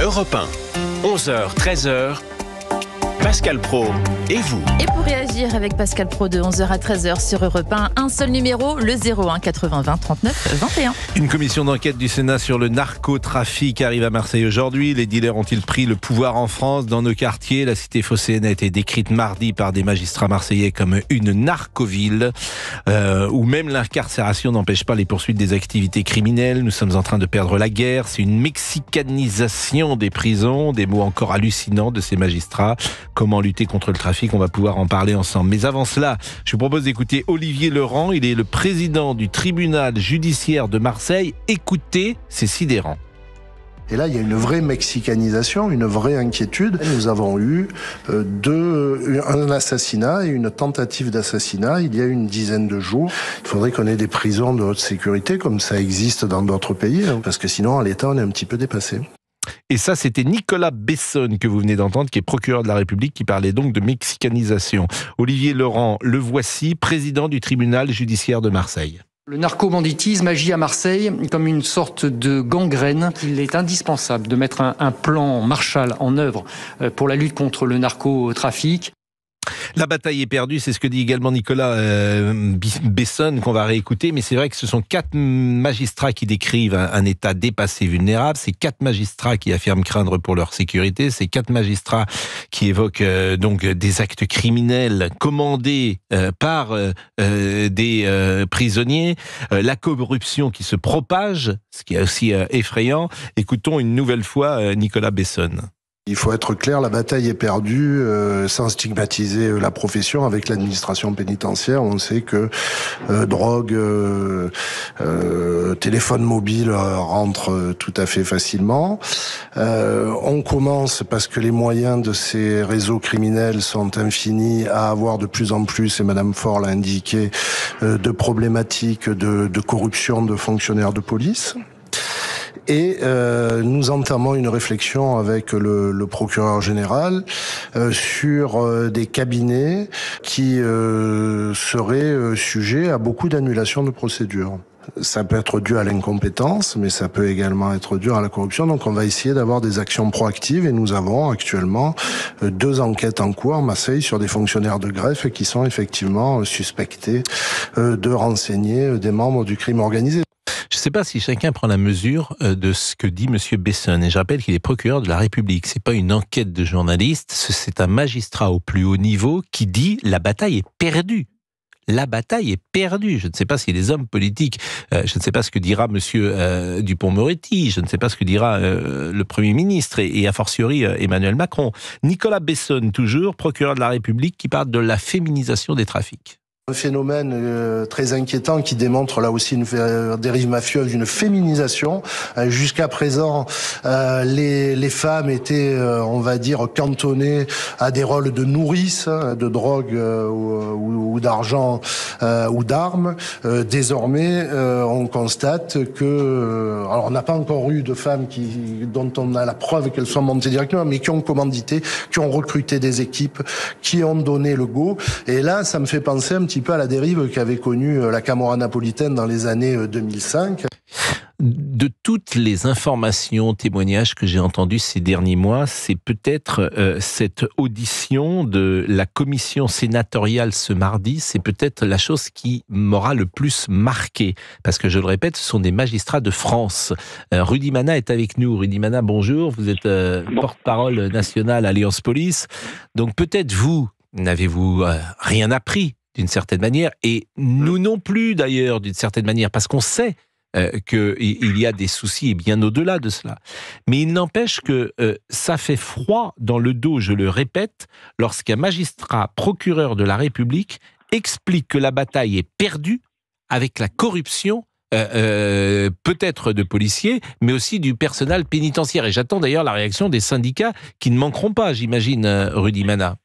Europe 1, 11h, 13h, Pascal Praud et vous. Et pour réagir avec Pascal Praud de 11h à 13h sur Europe 1, un seul numéro, le 01 80 20 39 21. Une commission d'enquête du Sénat sur le narcotrafic arrive à Marseille aujourd'hui. Les dealers ont-ils pris le pouvoir en France dans nos quartiers? La cité phocéenne a été décrite mardi par des magistrats marseillais comme une narcoville, où même l'incarcération n'empêche pas les poursuites des activités criminelles. Nous sommes en train de perdre la guerre. C'est une mexicanisation des prisons, des mots encore hallucinants de ces magistrats. Comment lutter contre le trafic? On va pouvoir en parler ensemble. Mais avant cela, je vous propose d'écouter Olivier Leurent. Il est le président du tribunal judiciaire de Marseille. Écoutez, c'est sidérant. Et là, il y a une vraie mexicanisation, une vraie inquiétude. Nous avons eu un assassinat et une tentative d'assassinat il y a une dizaine de jours. Il faudrait qu'on ait des prisons de haute sécurité comme ça existe dans d'autres pays, parce que sinon, à l'État, on est un petit peu dépassé. Et ça, c'était Nicolas Besson que vous venez d'entendre, qui est procureur de la République, qui parlait donc de mexicanisation. Olivier Leurent, le voici, président du tribunal judiciaire de Marseille. Le narcobanditisme agit à Marseille comme une sorte de gangrène. Il est indispensable de mettre un plan Marshall en œuvre pour la lutte contre le narcotrafic. La bataille est perdue, c'est ce que dit également Nicolas Besson, qu'on va réécouter, mais c'est vrai que ce sont 4 magistrats qui décrivent un État dépassé, vulnérable, c'est 4 magistrats qui affirment craindre pour leur sécurité, c'est 4 magistrats qui évoquent donc des actes criminels commandés par des prisonniers, la corruption qui se propage, ce qui est aussi effrayant. Écoutons une nouvelle fois Nicolas Besson. Il faut être clair, la bataille est perdue sans stigmatiser la profession avec l'administration pénitentiaire. On sait que drogue, téléphone mobile rentrent tout à fait facilement. On commence, parce que les moyens de ces réseaux criminels sont infinis, à avoir de plus en plus, et Madame Faure l'a indiqué, de problématiques de corruption de fonctionnaires de police. Et nous entamons une réflexion avec le procureur général sur des cabinets qui seraient sujets à beaucoup d'annulations de procédures. Ça peut être dû à l'incompétence, mais ça peut également être dû à la corruption. Donc on va essayer d'avoir des actions proactives et nous avons actuellement 2 enquêtes en cours à Marseille sur des fonctionnaires de greffe qui sont effectivement suspectés de renseigner des membres du crime organisé. Je ne sais pas si chacun prend la mesure de ce que dit M. Besson. Et je rappelle qu'il est procureur de la République. Ce n'est pas une enquête de journaliste, c'est un magistrat au plus haut niveau qui dit « la bataille est perdue ». La bataille est perdue. Je ne sais pas si les hommes politiques, je ne sais pas ce que dira M. Dupond-Moretti, je ne sais pas ce que dira le Premier ministre et a fortiori Emmanuel Macron. Nicolas Besson, toujours, procureur de la République, qui parle de la féminisation des trafics. Un phénomène très inquiétant qui démontre là aussi une dérive mafieuse, une féminisation. Jusqu'à présent, les femmes étaient, on va dire, cantonnées à des rôles de nourrices, de drogue ou d'argent ou d'armes. Désormais, on constate que, alors on n'a pas encore eu de femmes dont on a la preuve qu'elles sont montées directement, mais qui ont commandité, qui ont recruté des équipes, qui ont donné le go. Et là, ça me fait penser un petit peu à la dérive qu'avait connue la Camorra napolitaine dans les années 2005. De toutes les informations, témoignages que j'ai entendus ces derniers mois, c'est peut-être cette audition de la commission sénatoriale ce mardi, c'est peut-être la chose qui m'aura le plus marqué. Parce que je le répète, ce sont des magistrats de France. Rudy Mana est avec nous. Rudy Mana, bonjour. Vous êtes porte-parole nationale Alliance Police. Donc peut-être vous, n'avez-vous rien appris d'une certaine manière, et nous non plus d'ailleurs d'une certaine manière, parce qu'on sait qu'il y a des soucis et bien au-delà de cela. Mais il n'empêche que ça fait froid dans le dos, je le répète, lorsqu'un magistrat procureur de la République explique que la bataille est perdue avec la corruption peut-être de policiers, mais aussi du personnel pénitentiaire. Et j'attends d'ailleurs la réaction des syndicats qui ne manqueront pas, j'imagine, Rudy Mana.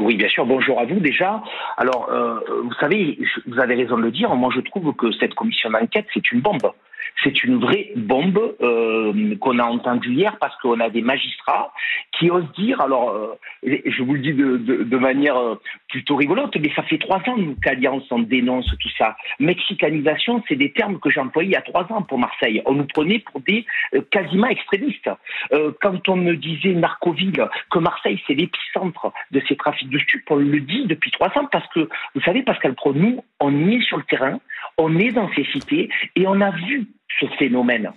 Oui, bien sûr. Bonjour à vous déjà. Alors, vous savez, vous avez raison de le dire. Moi, je trouve que cette commission d'enquête, c'est une bombe. C'est une vraie bombe qu'on a entendue hier parce qu'on a des magistrats qui osent dire, alors je vous le dis de manière plutôt rigolote, mais ça fait 3 ans qu'Alliance on dénonce tout ça. Mexicanisation, c'est des termes que j'ai employés il y a 3 ans pour Marseille. On nous prenait pour des quasiment extrémistes. Quand on me disait narcoville, que Marseille c'est l'épicentre de ces trafics de stupes, on le dit depuis 3 ans parce que, vous savez, Pascal Praud, nous, on y est sur le terrain, on est dans ces cités et on a vu ce phénomène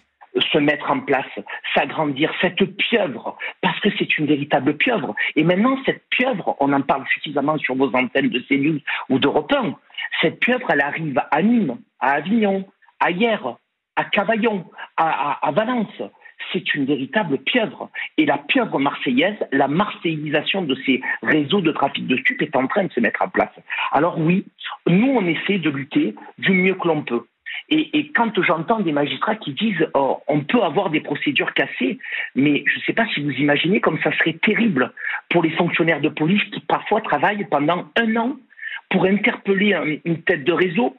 se mettre en place, s'agrandir, cette pieuvre, parce que c'est une véritable pieuvre. Et maintenant, cette pieuvre, on en parle suffisamment sur vos antennes de CNews ou d'Europe 1, cette pieuvre, elle arrive à Nîmes, à Avignon, à Hyères, à Cavaillon, à Valence. C'est une véritable pieuvre. Et la pieuvre marseillaise, la marseillisation de ces réseaux de trafic de stupes est en train de se mettre en place. Alors oui, nous, on essaie de lutter du mieux que l'on peut. Et quand j'entends des magistrats qui disent on peut avoir des procédures cassées, mais je ne sais pas si vous imaginez comme ça serait terrible pour les fonctionnaires de police qui parfois travaillent pendant 1 an pour interpeller une tête de réseau,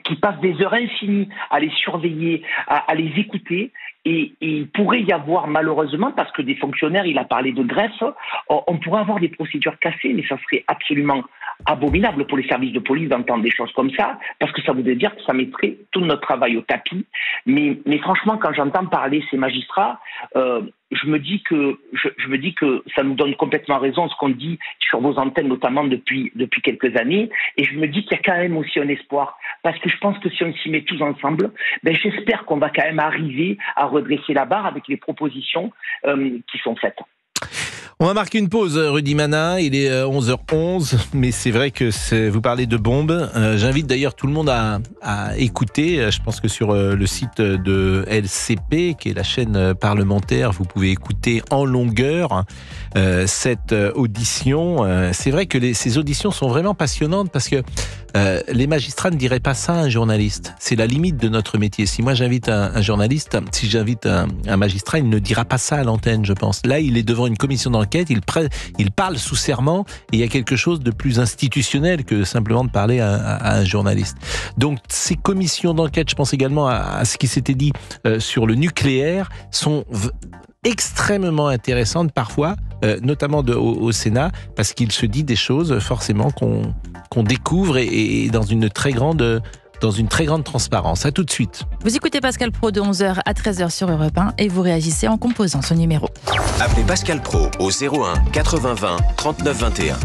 qui passent des heures infinies à les surveiller, à les écouter, et il pourrait y avoir malheureusement, parce que des fonctionnaires, il a parlé de greffe, on pourrait avoir des procédures cassées, mais ça serait absolument abominable pour les services de police d'entendre des choses comme ça, parce que ça voudrait dire que ça mettrait tout notre travail au tapis. Mais franchement, quand j'entends parler ces magistrats, je me dis que ça nous donne complètement raison ce qu'on dit sur vos antennes, notamment depuis quelques années, et je me dis qu'il y a quand même aussi un espoir, parce que je pense que si on s'y met tous ensemble, j'espère qu'on va quand même arriver à redresser la barre avec les propositions qui sont faites. On va marquer une pause, Rudy Mana, il est 11h11, mais c'est vrai que vous parlez de bombes. J'invite d'ailleurs tout le monde à écouter, je pense que sur le site de LCP, qui est la chaîne parlementaire, vous pouvez écouter en longueur cette audition. C'est vrai que ces auditions sont vraiment passionnantes parce que les magistrats ne diraient pas ça à un journaliste. C'est la limite de notre métier. Si moi j'invite un journaliste, si j'invite un magistrat, il ne dira pas ça à l'antenne, je pense. Là, il est devant une commission d'enquête, il parle sous serment, et il y a quelque chose de plus institutionnel que simplement de parler à un journaliste. Donc ces commissions d'enquête, je pense également à ce qui s'était dit sur le nucléaire, sont extrêmement intéressantes parfois, notamment au Sénat, parce qu'il se dit des choses forcément qu'on découvre et dans une très grande transparence. À tout de suite. Vous écoutez Pascal Praud de 11h à 13h sur Europe 1 et vous réagissez en composant ce numéro. Appelez Pascal Praud au 01 80 20 39 21.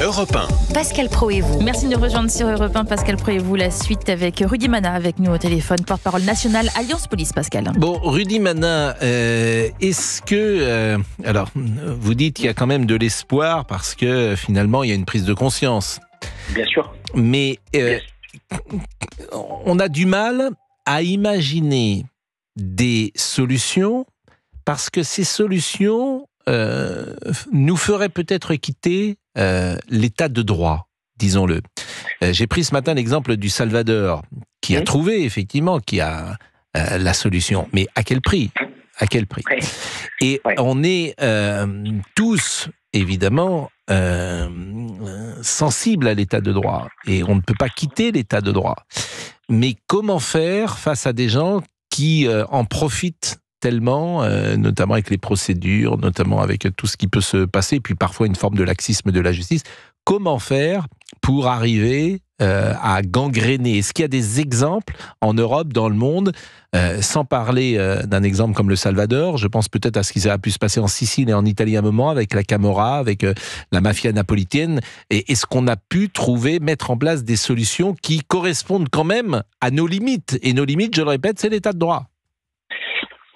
Europe 1. Pascal Praud et vous. Merci de nous rejoindre sur Europe 1. Pascal Praud et vous, la suite avec Rudy Mana avec nous au téléphone, porte-parole national Alliance Police. Pascal. Bon, Rudy Mana, est-ce que... alors, vous dites qu'il y a quand même de l'espoir parce que finalement, il y a une prise de conscience. Bien sûr. Mais on a du mal à imaginer des solutions parce que ces solutions nous feraient peut-être quitter l'état de droit, disons-le. J'ai pris ce matin l'exemple du Salvador, qui a trouvé, effectivement, qui a la solution. Mais à quel prix ? À quel prix ? Et on est tous, évidemment, sensibles à l'état de droit. Et on ne peut pas quitter l'état de droit. Mais comment faire face à des gens qui en profitent tellement, notamment avec les procédures, notamment avec tout ce qui peut se passer, puis parfois une forme de laxisme de la justice. Comment faire pour arriver à gangréner ? Est-ce qu'il y a des exemples en Europe, dans le monde, sans parler d'un exemple comme le Salvador, je pense peut-être à ce qui a pu se passer en Sicile et en Italie à un moment, avec la Camorra, avec la mafia napolitaine, et est-ce qu'on a pu mettre en place des solutions qui correspondent quand même à nos limites ? Et nos limites, je le répète, c'est l'état de droit.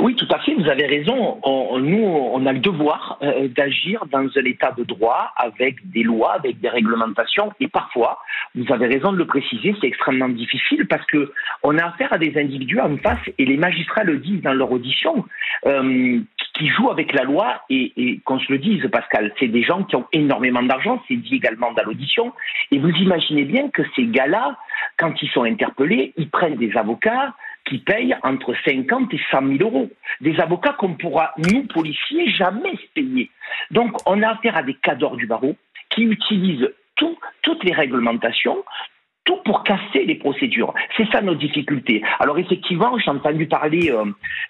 Oui, tout à fait, vous avez raison. Nous, on a le devoir d'agir dans un état de droit avec des lois, avec des réglementations. Et parfois, vous avez raison de le préciser, c'est extrêmement difficile parce que on a affaire à des individus en face, et les magistrats le disent dans leur audition, qui jouent avec la loi. Et qu'on se le dise, Pascal, c'est des gens qui ont énormément d'argent, c'est dit également dans l'audition. Et vous imaginez bien que ces gars-là, quand ils sont interpellés, ils prennent des avocats qui payent entre 50 et 100 000 euros. Des avocats qu'on pourra, nous, policiers, jamais se payer. Donc, on a affaire à des cadors du barreau qui utilisent toutes les réglementations, tout pour casser les procédures. C'est ça nos difficultés. Alors effectivement, j'ai entendu parler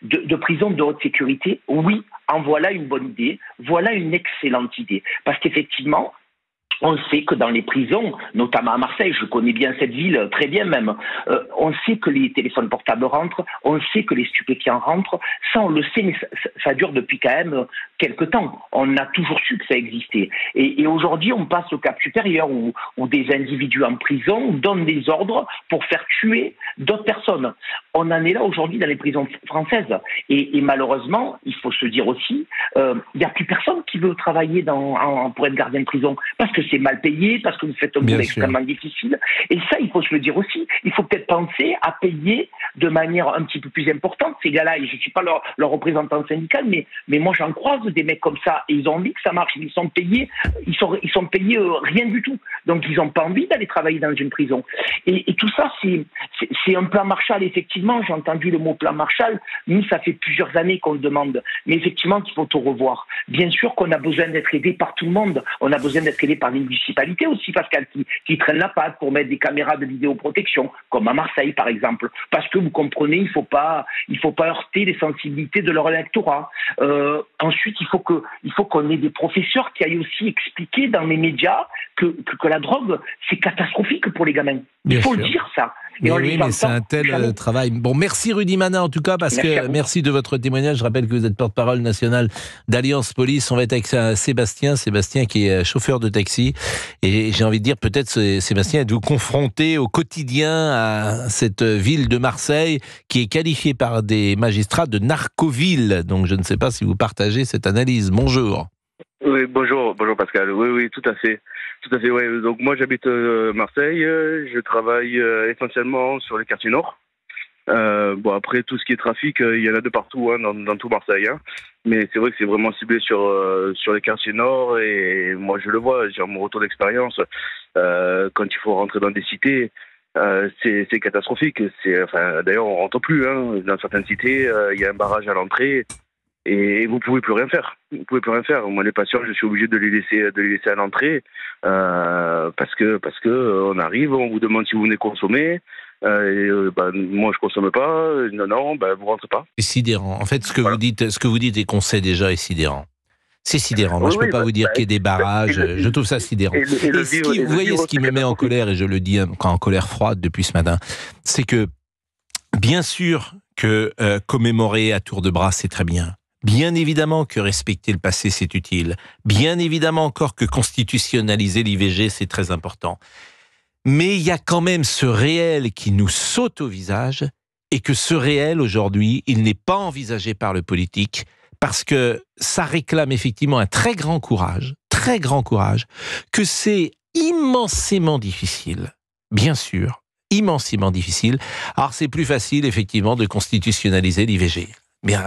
de prisons de haute sécurité. Oui, en voilà une bonne idée. Voilà une excellente idée. Parce qu'effectivement, on sait que dans les prisons, notamment à Marseille, je connais bien cette ville, très bien même, on sait que les téléphones portables rentrent, on sait que les stupéfiants rentrent, ça on le sait, mais ça dure depuis quand même quelques temps. On a toujours su que ça existait. Et aujourd'hui, on passe au cap supérieur où des individus en prison donnent des ordres pour faire tuer d'autres personnes. On en est là aujourd'hui dans les prisons françaises. Et malheureusement, il faut se dire aussi, il n'y a plus personne qui veut travailler pour être gardien de prison, parce que c'est mal payé, parce que vous faites un boulot extrêmement difficile. Et ça, il faut se le dire aussi. Il faut peut-être penser à payer de manière un petit peu plus importante ces gars-là. Et je ne suis pas leur représentant syndical, mais moi j'en croise des mecs comme ça. Et ils ont envie que ça marche. Ils sont payés rien du tout. Donc ils n'ont pas envie d'aller travailler dans une prison. Et tout ça, c'est un plan Marshall. Effectivement, j'ai entendu le mot plan Marshall. Nous, ça fait plusieurs années qu'on le demande. Mais effectivement, qu'il faut tout revoir. Bien sûr qu'on a besoin d'être aidé par tout le monde. On a besoin d'être aidé par les municipalités aussi, Pascal, qui traînent la patte pour mettre des caméras de vidéoprotection, comme à Marseille par exemple, parce que vous comprenez, il faut pas heurter les sensibilités de leur électorat. Ensuite, il faut qu'on ait des professeurs qui aillent aussi expliquer dans les médias que la drogue c'est catastrophique pour les gamins. Il faut le dire ça. Oui, mais c'est un tel travail. Bon, merci Rudy Mana en tout cas, merci de votre témoignage. Je rappelle que vous êtes porte-parole nationale d'Alliance Police. On va être avec Sébastien qui est chauffeur de taxi. Et j'ai envie de dire, peut-être Sébastien, êtes-vous confronté au quotidien à cette ville de Marseille qui est qualifiée par des magistrats de narcoville. Donc je ne sais pas si vous partagez cette analyse. Bonjour. Oui, bonjour Pascal. Oui, tout à fait. Ouais. Donc moi j'habite Marseille. Je travaille essentiellement sur les quartiers nord. Bon après tout ce qui est trafic, il y en a de partout dans tout Marseille. Mais c'est vrai que c'est vraiment ciblé sur les quartiers nord et moi je le vois. J'ai mon retour d'expérience quand il faut rentrer dans des cités. C'est catastrophique. D'ailleurs on rentre plus. Dans certaines cités, il y a un barrage à l'entrée. Et vous pouvez plus rien faire. Moi, les patients, je suis obligé de les laisser à l'entrée parce que on arrive, on vous demande si vous venez consommer. Moi, je consomme pas. Non, vous rentrez pas. C'est sidérant. En fait, ce que vous dites et qu'on sait déjà est sidérant. C'est sidérant. Moi, je peux pas vous dire qu'il y ait des barrages. Je trouve ça sidérant. Vous voyez ce qui me met en colère, et je le dis en colère froide depuis ce matin, c'est que bien sûr que commémorer à tour de bras, c'est très bien. Bien évidemment que respecter le passé, c'est utile. Bien évidemment encore que constitutionnaliser l'IVG, c'est très important. Mais il y a quand même ce réel qui nous saute au visage et que ce réel, aujourd'hui, il n'est pas envisagé par le politique parce que ça réclame effectivement un très grand courage, que c'est immensément difficile, bien sûr, immensément difficile. Alors c'est plus facile, effectivement, de constitutionnaliser l'IVG. Bien,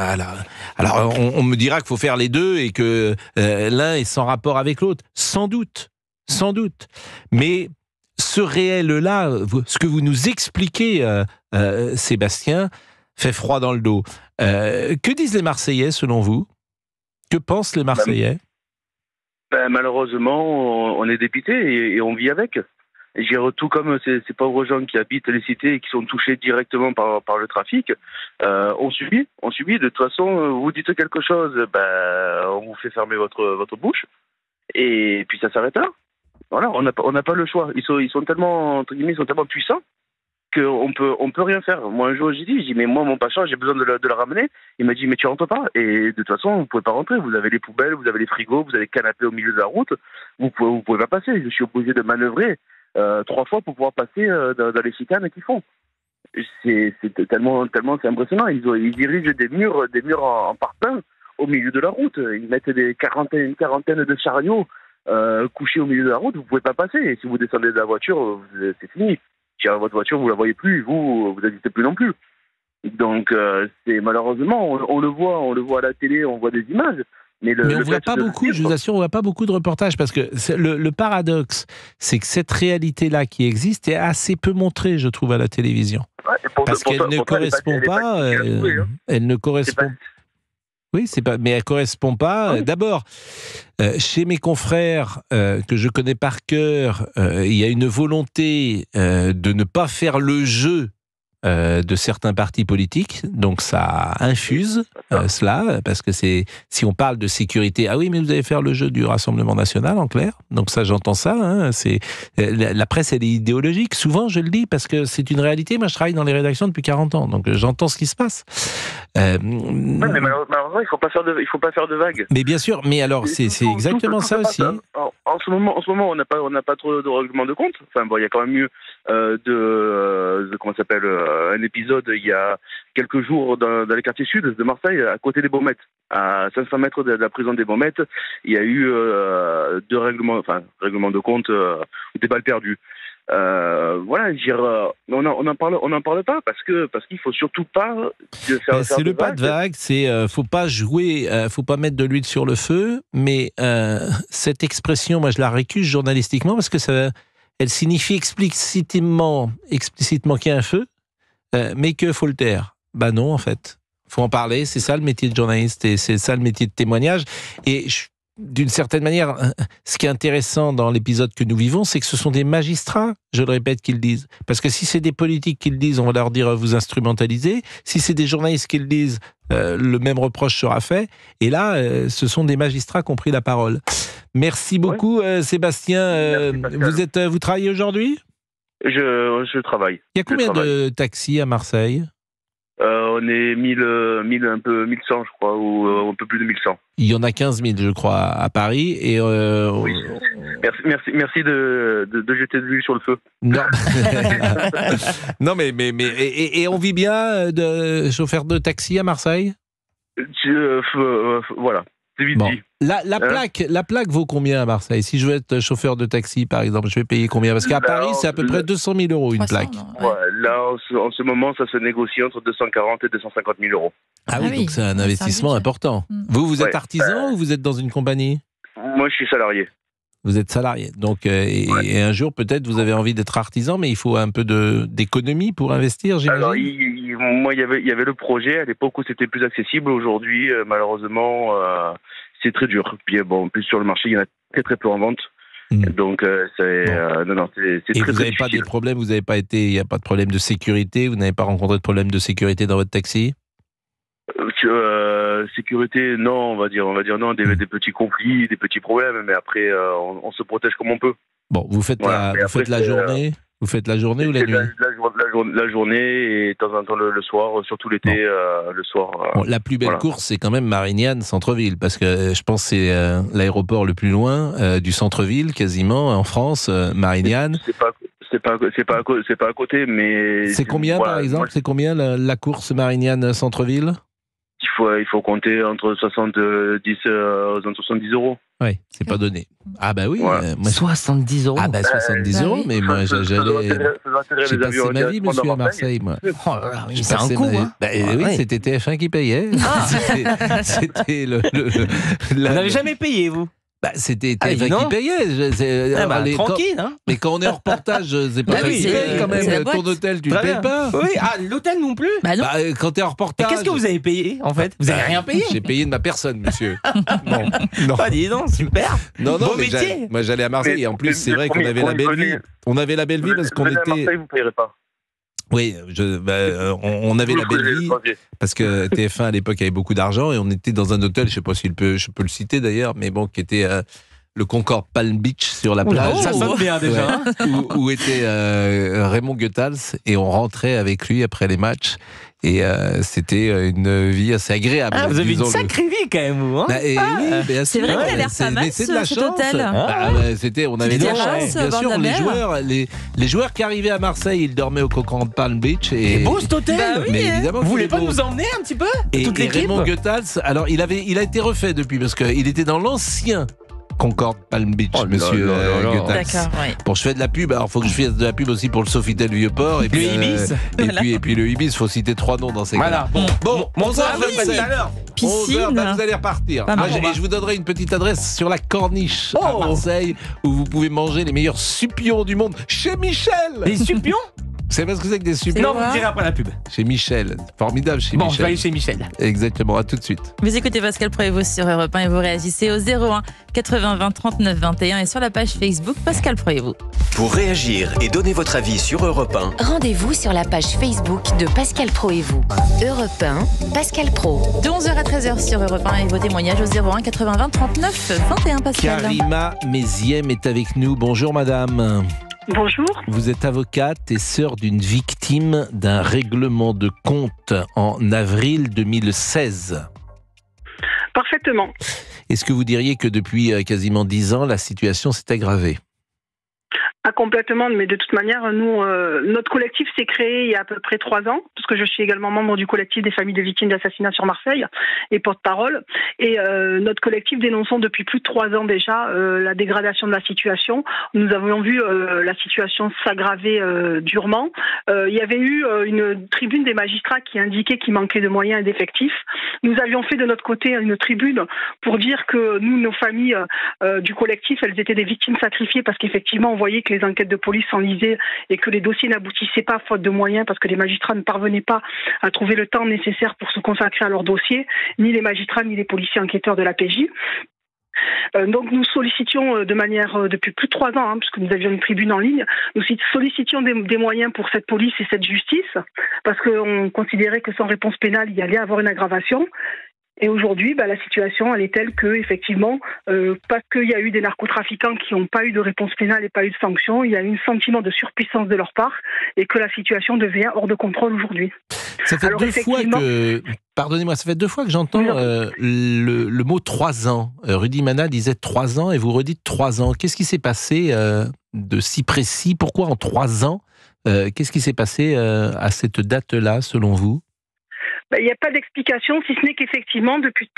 alors on me dira qu'il faut faire les deux et que l'un est sans rapport avec l'autre. Sans doute. Mais ce réel-là, ce que vous nous expliquez, Sébastien, fait froid dans le dos. Que disent les Marseillais, selon vous ? Que pensent les Marseillais ? Malheureusement, on est dépité et on vit avec. Tout comme ces pauvres gens qui habitent les cités et qui sont touchés directement par le trafic, on subit. De toute façon, vous dites quelque chose, on vous fait fermer votre bouche, et puis ça s'arrête là. Voilà, on n'a pas le choix. Ils sont tellement, entre guillemets, puissants qu'on peut rien faire. Moi, un jour, j'ai dit, mais moi, mon patient, j'ai besoin de le ramener. Il m'a dit, mais tu rentres pas. Et de toute façon, vous pouvez pas rentrer. Vous avez les poubelles, vous avez les frigos, vous avez le canapé au milieu de la route. Vous pouvez pas passer. Je suis obligé de manœuvrer 3 fois pour pouvoir passer dans les chicanes qu'ils font. C'est tellement c'est impressionnant. Ils dirigent des murs en parpaing au milieu de la route. Ils mettent une quarantaine de chariots couchés au milieu de la route. Vous pouvez pas passer. Et si vous descendez de la voiture, c'est fini. Votre voiture, vous la voyez plus. Vous n'existez plus non plus. Donc c'est malheureusement, on le voit à la télé, on voit des images. Mais on ne voit pas beaucoup, je vous assure, on ne voit pas beaucoup de reportages parce que le paradoxe, c'est que cette réalité-là qui existe est assez peu montrée, je trouve, à la télévision. Parce qu'elle ne correspond pas. Elle ne correspond. Oui, c'est pas, mais elle correspond pas. D'abord, chez mes confrères que je connais par cœur, il y a une volonté de ne pas faire le jeu de certains partis politiques, donc ça infuse cela, parce que c'est, si on parle de sécurité, ah oui, mais vous allez faire le jeu du Rassemblement National, en clair, donc ça, j'entends ça, hein, c'est, la presse, elle est idéologique, souvent je le dis, parce que c'est une réalité, moi je travaille dans les rédactions depuis 40 ans, donc j'entends ce qui se passe. Ouais, mais malheureusement, il faut pas faire de vagues. Mais bien sûr, mais alors, c'est exactement ça aussi. En ce moment, on n'a pas trop de règlement de compte, enfin bon, il y a quand même eu comment ça s'appelle, un épisode il y a quelques jours dans les quartiers sud de Marseille, à côté des Baumettes, à 500 mètres de la prison des Baumettes, il y a eu deux règlements de compte, des balles perdues. Voilà, on n'en parle pas parce qu'il faut surtout pas faire. C'est le pas de vague, c'est faut pas jouer, faut pas mettre de l'huile sur le feu, mais cette expression, moi je la récuse journalistiquement parce que elle signifie explicitement qu'il y a un feu, mais qu'il faut le taire. Ben non, en fait. Faut en parler, c'est ça le métier de journaliste et c'est ça le métier de témoignage. Et d'une certaine manière, ce qui est intéressant dans l'épisode que nous vivons, c'est que ce sont des magistrats, je le répète, qui le disent. Parce que si c'est des politiques qui le disent, on va leur dire vous instrumentalisez. Si c'est des journalistes qui le disent, le même reproche sera fait. Et là, ce sont des magistrats qui ont pris la parole. Merci beaucoup, Sébastien. Merci, vous travaillez aujourd'hui ? Je travaille. Il y a combien de taxis à Marseille ? On est 1100, je crois, ou un peu plus de 1100. Il y en a 15 000, je crois, à Paris. Et oui. Merci de jeter de l'huile sur le feu. Non, non mais et on vit bien de chauffeur de taxi à Marseille ? Voilà. C'est vite dit. La plaque vaut combien à Marseille ? Si je veux être chauffeur de taxi, par exemple, je vais payer combien ? Parce qu'à Paris, c'est à peu près 200 000 € une plaque. Ouais, là, en ce moment, ça se négocie entre 240 et 250 000 €. Ah oui, donc c'est un investissement important. Vous êtes artisan ou vous êtes dans une compagnie ? Moi, je suis salarié. Vous êtes salarié. Donc, et un jour, peut-être, vous avez envie d'être artisan, mais il faut un peu d'économie pour investir, j'imagine. Alors, moi, il y avait le projet à l'époque où c'était plus accessible. Aujourd'hui, malheureusement, c'est très dur. Puis bon, en plus sur le marché, il y en a très très peu en vente. Donc c'est et très, vous n'avez pas des problèmes, il n'y a pas de problème de sécurité, vous n'avez pas rencontré de problème de sécurité dans votre taxi ? Sécurité, non, on va dire non, des petits conflits, des petits problèmes, mais après on se protège comme on peut. Bon, vous faites la journée. Vous faites la journée ou la nuit ? La journée et de temps en temps le soir, surtout l'été, le soir. Bon, la plus belle course, c'est quand même Marignane centre-ville, parce que je pense que c'est l'aéroport le plus loin du centre-ville, quasiment en France, Marignane. C'est pas à côté, mais. C'est combien par exemple ? C'est combien la course Marignane centre-ville ? Il faut compter entre 70 €. Oui, c'est pas donné. Ah bah oui. Ouais. 70 €. Ah bah 70 €, mais moi j'allais. J'ai passé ma vie, monsieur, à Marseille, moi. Oh là là, c'est un coup, hein. Bah, oui, c'était TF1 qui payait. C'était Vous n'avez jamais payé, vous ? Bah, c'était TF1 qui payait. Tranquille, hein. Mais quand on est en reportage, c'est pas toi qui paye quand même. Ton hôtel, tu ne payes pas. Oui, l'hôtel non plus. Bah non. Quand t'es en reportage. Qu'est-ce que vous avez payé, en fait ? Vous n'avez rien payé ? J'ai payé de ma personne, monsieur. Non. Pas dis donc, super. Non, bon mais métier. Moi, j'allais à Marseille. Et en plus, c'est vrai qu'on avait la belle vie. On avait la belle vie parce qu'on était. À Marseille, vous ne payerez pas. Oui, on avait la belle vie parce que TF1 à l'époque avait beaucoup d'argent et on était dans un hôtel, je ne sais pas si je peux le citer d'ailleurs, mais bon, qui était le Concorde Palm Beach sur la plage. Ça sonne bien déjà. Où était Raymond Goethals et on rentrait avec lui après les matchs. Et c'était une vie assez agréable. Vous avez une sacrée vie quand même, vous. Hein oui, c'est vrai qu'il a l'air pas mal, c'est de la cet chance. hôtel. On avait de la chance, bien sûr. Les joueurs qui arrivaient à Marseille, ils dormaient au Concorde Palm Beach. C'est beau cet hôtel. Bah oui, mais évidemment, vous voulez pas nous emmener un petit peu toute l'équipe ? Raymond Goethals, alors il a été refait depuis parce qu'il était dans l'ancien Concorde Palm Beach, monsieur Goethals. D'accord, oui. Bon, je fais de la pub, alors il faut que je fasse de la pub aussi pour le Sofitel Vieux-Port. Et puis, le Ibis. Et puis le Ibis, il faut citer 3 noms dans ces cas-là. Bon, ça va tout à l'heure. Piscine. Vous allez repartir. Et je vous donnerai une petite adresse sur la Corniche à Marseille où vous pouvez manger les meilleurs supions du monde chez Michel. Les supions ? savez pas ce que c'est que des super? Non, vous me direz après la pub. Chez Michel. Formidable chez Bon, Michel. je vais aller chez Michel. Exactement, à tout de suite. Vous écoutez Pascal Pro et vous sur Europe 1 et vous réagissez au 01 80 20 39 21 et sur la page Facebook Pascal Pro et vous. Pour réagir et donner votre avis sur Europe 1, Rendez-vous sur la page Facebook de Pascal Pro et vous. Europe 1, Pascal Pro. De 11h à 13h sur Europe 1 et vos témoignages au 01 80 20 39 21 Pascal. Karima Méziem est avec nous. Bonjour madame. Bonjour. Vous êtes avocate et sœur d'une victime d'un règlement de compte en avril 2016. Parfaitement. Est-ce que vous diriez que depuis quasiment 10 ans, la situation s'est aggravée ? Ah, complètement, mais de toute manière, nous, notre collectif s'est créé il y a à peu près 3 ans, parce que je suis également membre du collectif des familles de victimes d'assassinats sur Marseille et porte-parole. Et notre collectif dénonçant depuis plus de 3 ans déjà la dégradation de la situation. Nous avions vu la situation s'aggraver durement. Il y avait eu une tribune des magistrats qui indiquait qu'il manquait de moyens et d'effectifs. Nous avions fait de notre côté une tribune pour dire que nous, nos familles du collectif, elles étaient des victimes sacrifiées parce qu'effectivement, on voyait que les enquêtes de police s'enlisaient et que les dossiers n'aboutissaient pas faute de moyens parce que les magistrats ne parvenaient pas à trouver le temps nécessaire pour se consacrer à leurs dossiers, ni les magistrats ni les policiers enquêteurs de la PJ. Donc nous sollicitions de manière depuis plus de 3 ans, puisque nous avions une tribune en ligne, nous sollicitions des moyens pour cette police et cette justice, parce qu'on considérait que sans réponse pénale, il y allait avoir une aggravation. Et aujourd'hui, la situation, elle est telle que, effectivement, parce qu'il y a eu des narcotrafiquants qui n'ont pas eu de réponse pénale et pas eu de sanctions, il y a eu un sentiment de surpuissance de leur part et que la situation devient hors de contrôle aujourd'hui. Ça fait Pardonnez-moi, ça fait 2 fois que j'entends le mot 3 ans. Rudy Mana disait 3 ans et vous redites 3 ans. Qu'est-ce qui s'est passé de si précis? Pourquoi en 3 ans? Qu'est-ce qui s'est passé à cette date-là, selon vous? Il n'y a pas d'explication, si ce n'est qu'effectivement, depuis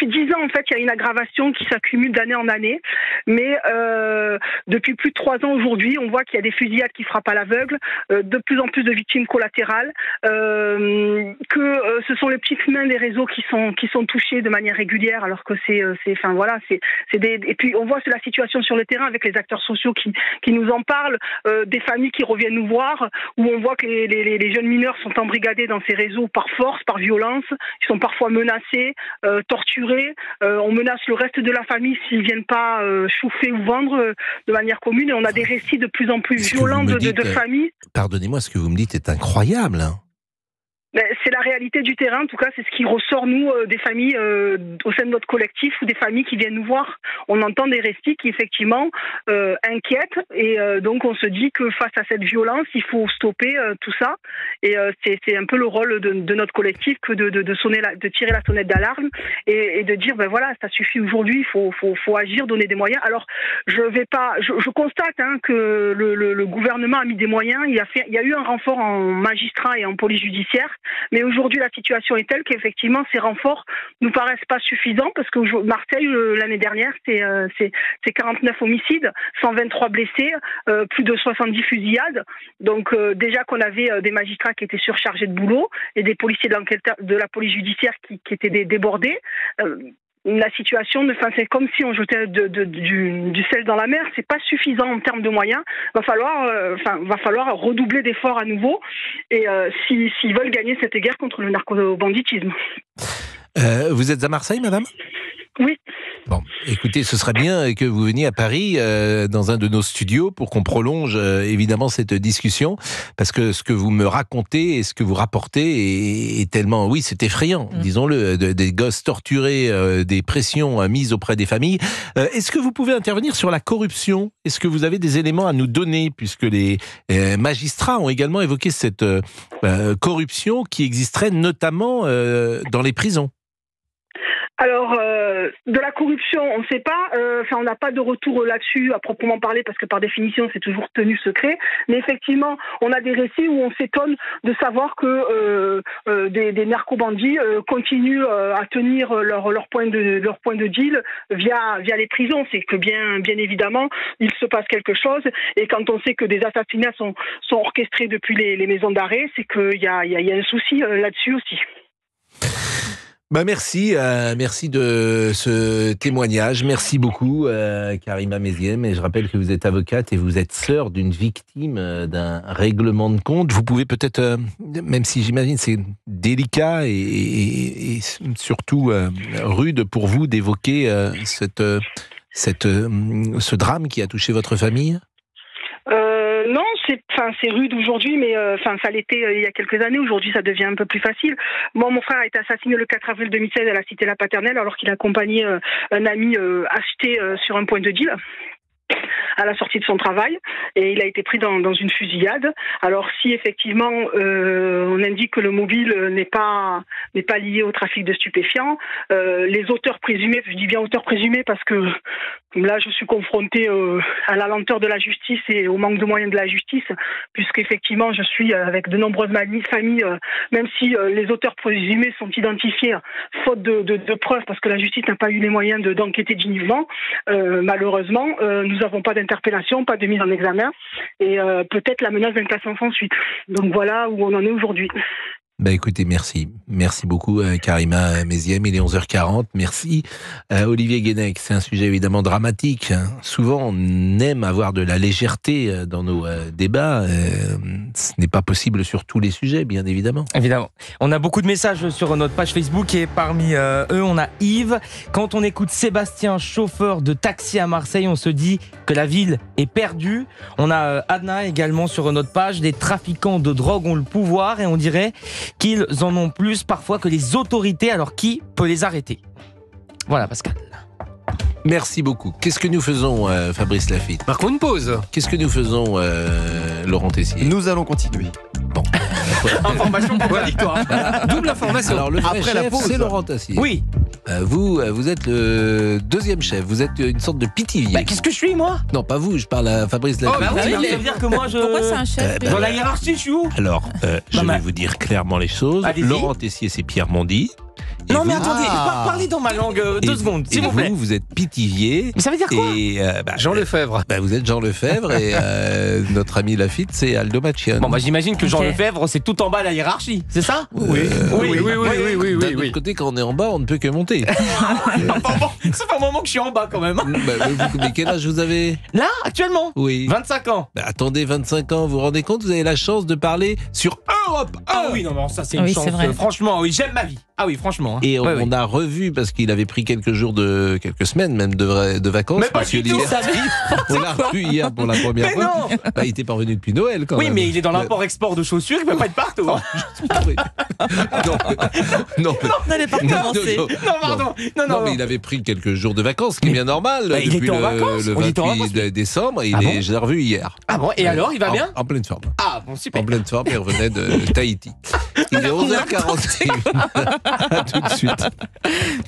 10 ans, en fait, il y a une aggravation qui s'accumule d'année en année. Mais depuis plus de 3 ans aujourd'hui, on voit qu'il y a des fusillades qui frappent à l'aveugle, de plus en plus de victimes collatérales, que ce sont les petites mains des réseaux qui sont touchées de manière régulière, alors que et puis on voit c'est la situation sur le terrain avec les acteurs sociaux qui nous en parlent, des familles qui reviennent nous voir, où on voit que les jeunes mineurs sont embrigadés dans ces réseaux par force, par violence, ils sont parfois menacés, torturés, on menace le reste de la famille s'ils viennent pas chauffer ou vendre de manière commune, et on a des récits de plus en plus violents de familles. Pardonnez-moi, ce que vous me dites est incroyable. C'est la réalité du terrain, en tout cas, c'est ce qui ressort, nous, des familles au sein de notre collectif ou des familles qui viennent nous voir. On entend des récits qui, effectivement, inquiètent, et donc on se dit que face à cette violence, il faut stopper tout ça. Et c'est un peu le rôle de notre collectif que de tirer la sonnette d'alarme et de dire, voilà, ça suffit aujourd'hui, il faut agir, donner des moyens. Alors, je constate que le gouvernement a mis des moyens, il y a eu un renfort en magistrats et en police judiciaire. Mais aujourd'hui, la situation est telle qu'effectivement, ces renforts nous paraissent pas suffisants parce que Marseille, l'année dernière, c'est 49 homicides, 123 blessés, plus de 70 fusillades. Donc déjà qu'on avait des magistrats qui étaient surchargés de boulot et des policiers de la police judiciaire qui étaient débordés. La situation, c'est comme si on jetait du sel dans la mer. C'est pas suffisant en termes de moyens. Va falloir redoubler d'efforts à nouveau. Et s'ils veulent gagner cette guerre contre le narcobanditisme. Vous êtes à Marseille, madame ? Oui. Bon, écoutez, ce serait bien que vous veniez à Paris dans un de nos studios pour qu'on prolonge évidemment cette discussion, parce que ce que vous me racontez et ce que vous rapportez est tellement, oui, c'est effrayant, disons-le, des gosses torturés, des pressions mises auprès des familles. Est-ce que vous pouvez intervenir sur la corruption ? Est-ce que vous avez des éléments à nous donner, puisque les magistrats ont également évoqué cette corruption qui existerait notamment dans les prisons ? Alors, de la corruption, on ne sait pas. On n'a pas de retour là-dessus à proprement parler parce que par définition, c'est toujours tenu secret. Mais effectivement, on a des récits où on s'étonne de savoir que des narcobandits continuent à tenir leur point de deal via les prisons. C'est que bien évidemment, il se passe quelque chose. Et quand on sait que des assassinats sont orchestrés depuis les maisons d'arrêt, c'est qu'il y a un souci là-dessus aussi. Merci de ce témoignage. Merci beaucoup, Karima Mézième. Et je rappelle que vous êtes avocate et vous êtes sœur d'une victime d'un règlement de compte. Vous pouvez peut-être, même si j'imagine c'est délicat et surtout rude pour vous d'évoquer ce drame qui a touché votre famille. Non, c'est rude aujourd'hui, mais ça l'était il y a quelques années. Aujourd'hui, ça devient un peu plus facile. Moi, mon frère a été assassiné le 4 avril 2016 à la Cité La Paternelle, alors qu'il accompagnait un ami acheté sur un point de deal à la sortie de son travail, et il a été pris dans une fusillade. Alors si effectivement on indique que le mobile n'est pas lié au trafic de stupéfiants, les auteurs présumés, je dis bien auteurs présumés parce que là je suis confrontée à la lenteur de la justice et au manque de moyens de la justice, puisqu'effectivement je suis avec de nombreuses familles, même si les auteurs présumés sont identifiés faute de preuves, parce que la justice n'a pas eu les moyens d'enquêter dilignement, malheureusement nous n'avons pas d'interpellation, pas de mise en examen, et peut-être la menace d'un classement sans suite. Donc voilà où on en est aujourd'hui. Écoutez, merci. Merci beaucoup, Karima Mézième. Il est 11h40. Merci, Olivier Guénec. C'est un sujet évidemment dramatique. Souvent, on aime avoir de la légèreté dans nos débats. Ce n'est pas possible sur tous les sujets, bien évidemment. Évidemment. On a beaucoup de messages sur notre page Facebook et parmi eux, on a Yves. Quand on écoute Sébastien, chauffeur de taxi à Marseille, on se dit que la ville est perdue. On a Adna également sur notre page. Les trafiquants de drogue ont le pouvoir et on dirait qu'ils en ont plus parfois que les autorités, alors qui peut les arrêter? Voilà, Pascal. Merci beaucoup. Qu'est-ce que nous faisons, Fabrice Lafitte? Marquons une pause. Qu'est-ce que nous faisons, Laurent Tessier? Nous allons continuer. Bon. Information contradictoire. Voilà. Double information. Alors, le vrai après chef, la pause, c'est Laurent Tessier. Oui. Vous êtes le deuxième chef. Vous êtes une sorte de Pithiviers. Qu'est-ce que je suis, moi? Non, pas vous. Je parle à Fabrice Lafitte. Ça veut dire que moi, Pourquoi c'est un chef dans la hiérarchie, je suis où? Alors, je vais vous dire clairement les choses. Allez-y. Laurent Tessier, c'est Pierre Mondy. Et non, mais vous- attendez, parlez dans ma langue 2 secondes, s'il vous plaît. Vous êtes Pithiviers. Mais ça veut dire quoi? Et, Jean Lefebvre. Vous êtes Jean Lefebvre et notre ami Lafitte, c'est Aldo Machian. Bon, j'imagine que Jean Ok. Lefebvre, c'est tout en bas de la hiérarchie, c'est ça? Oui. D'un autre côté, quand on est en bas, on ne peut que monter. Ça fait un moment que je suis en bas quand même. Mais quel âge vous avez? Là, actuellement? Oui. 25 ans. Attendez, 25 ans, vous vous rendez compte, vous avez la chance de parler sur Europe 1. Ah oui, non, mais ça c'est une Oui, chance. c'est vrai. Franchement, oui, j'aime ma vie. Ah oui, franchement. Et Ouais, on a revu, parce qu'il avait pris quelques semaines même de vacances. Mais pas Monsieur du tout, Lier. ça On l'a revu hier pour la première Mais fois. non. Il était pas revenu depuis Noël quand Oui, même. mais il est dans l'import-export de chaussures, il peut pas être partout. Hein. Non, N'allez pas commencer. Non, pardon. Non, mais il avait pris quelques jours de vacances, ce qui est bien normal. il depuis était en vacances. le On était en 28 vacances. décembre, et Ah bon je l'ai revu hier. Ah bon, et alors, il va bien? En pleine forme. Ah bon, super. En pleine forme, il revenait de Tahiti. Il est 11h41. À tout de suite.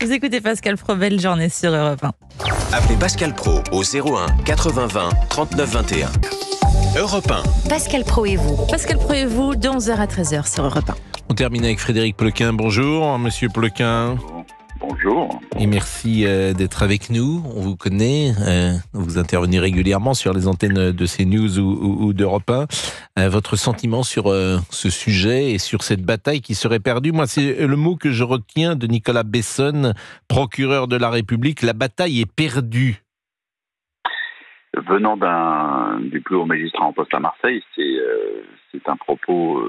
Vous écoutez Pascal Pro, belle journée sur Europe 1. Appelez Pascal Pro au 01 80 20 39 21. Europe 1. Pascal Pro et vous. Pascal Pro et vous, de 11h à 13h sur Europe 1. On termine avec Frédéric Ploquin. Bonjour, monsieur Ploquin. Bonjour. Et merci d'être avec nous. On vous connaît. Vous intervenez régulièrement sur les antennes de CNews ou d'Europe 1. Votre sentiment sur ce sujet et sur cette bataille qui serait perdue? Moi, c'est le mot que je retiens de Nicolas Besson, procureur de la République. La bataille est perdue. Venant du plus haut magistrat en poste à Marseille, c'est un propos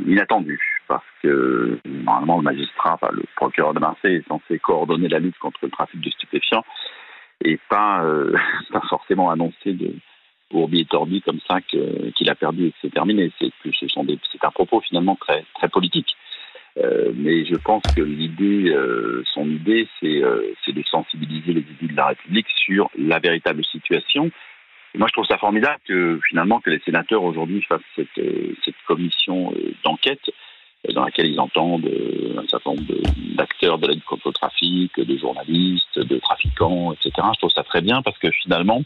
inattendu, parce que normalement le magistrat, le procureur de Marseille est censé coordonner la lutte contre le trafic de stupéfiants et pas forcément annoncer de bourbi et torbi comme ça qu'il a perdu et que c'est terminé. C'est un propos finalement très, très politique. Mais je pense que son idée, c'est de sensibiliser les élus de la République sur la véritable situation. Et moi, je trouve ça formidable que les sénateurs aujourd'hui fassent cette commission d'enquête dans laquelle ils entendent un certain nombre d'acteurs de la lutte contre le trafic, de journalistes, de trafiquants, etc. Je trouve ça très bien parce que finalement,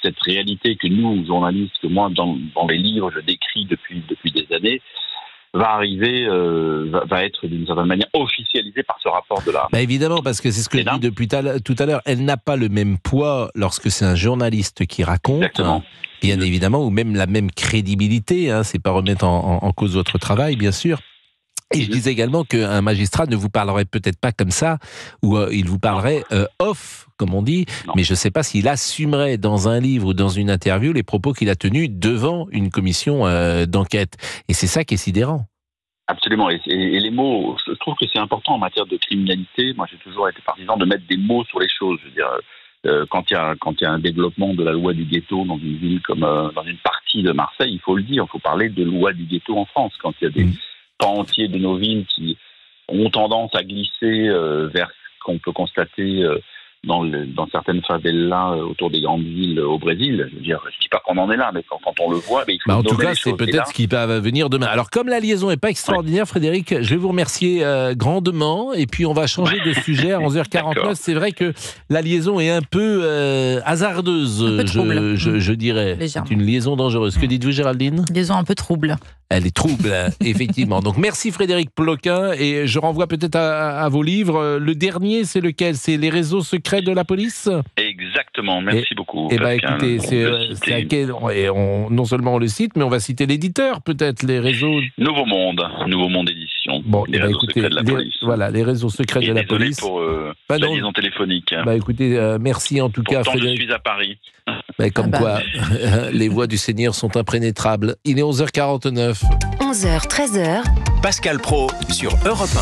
cette réalité que nous, journalistes, que moi, dans les livres, je décris depuis des années, va être d'une certaine manière officialisée par ce rapport de la... Évidemment, parce que c'est ce que je dis depuis tout à l'heure, elle n'a pas le même poids lorsque c'est un journaliste qui raconte, bien évidemment, ou même la même crédibilité, c'est pas remettre en cause votre travail, bien sûr. Et je disais également qu'un magistrat ne vous parlerait peut-être pas comme ça, ou il vous parlerait off, comme on dit, mais je ne sais pas s'il assumerait dans un livre ou dans une interview les propos qu'il a tenus devant une commission d'enquête. Et c'est ça qui est sidérant. Absolument. Et les mots, je trouve que c'est important en matière de criminalité. Moi, j'ai toujours été partisan de mettre des mots sur les choses. Je veux dire, quand il y a un développement de la loi du ghetto dans une ville comme dans une partie de Marseille, il faut le dire. Il faut parler de loi du ghetto en France. Quand il y a des pans entiers de nos villes qui ont tendance à glisser vers ce qu'on peut constater dans certaines favelas autour des grandes villes au Brésil. Je veux dire, je dis pas qu'on en est là, mais quand on le voit, il faut en tout nommer cas, les c'est choses. peut-être ce qui va venir demain. Alors, comme la liaison n'est pas extraordinaire, Frédéric, je vais vous remercier grandement. Et puis, on va changer de sujet à 11h49. C'est vrai que la liaison est un peu hasardeuse, je dirais. C'est une liaison dangereuse. Que dites-vous, Géraldine ? Liaison un peu trouble. Elle est trouble, effectivement. Donc, merci Frédéric Ploquin. Et je renvoie peut-être à vos livres. Le dernier, c'est lequel ? C'est Les réseaux secrets de la police ? Exactement, merci beaucoup. Eh bien, écoutez, c'est à quel... non seulement on le cite, mais on va citer l'éditeur, peut-être, les réseaux... Nouveau Monde Édition. Bon, les réseaux secrets de la police. Voilà, les réseaux secrets de la police. Désolé pour la liaison téléphonique. Écoutez, merci en tout cas, Frédéric. Je suis à Paris. Quoi, les voies du Seigneur sont impénétrables. Il est 11h49. 11h, 13h. Pascal Praud sur Europe 1.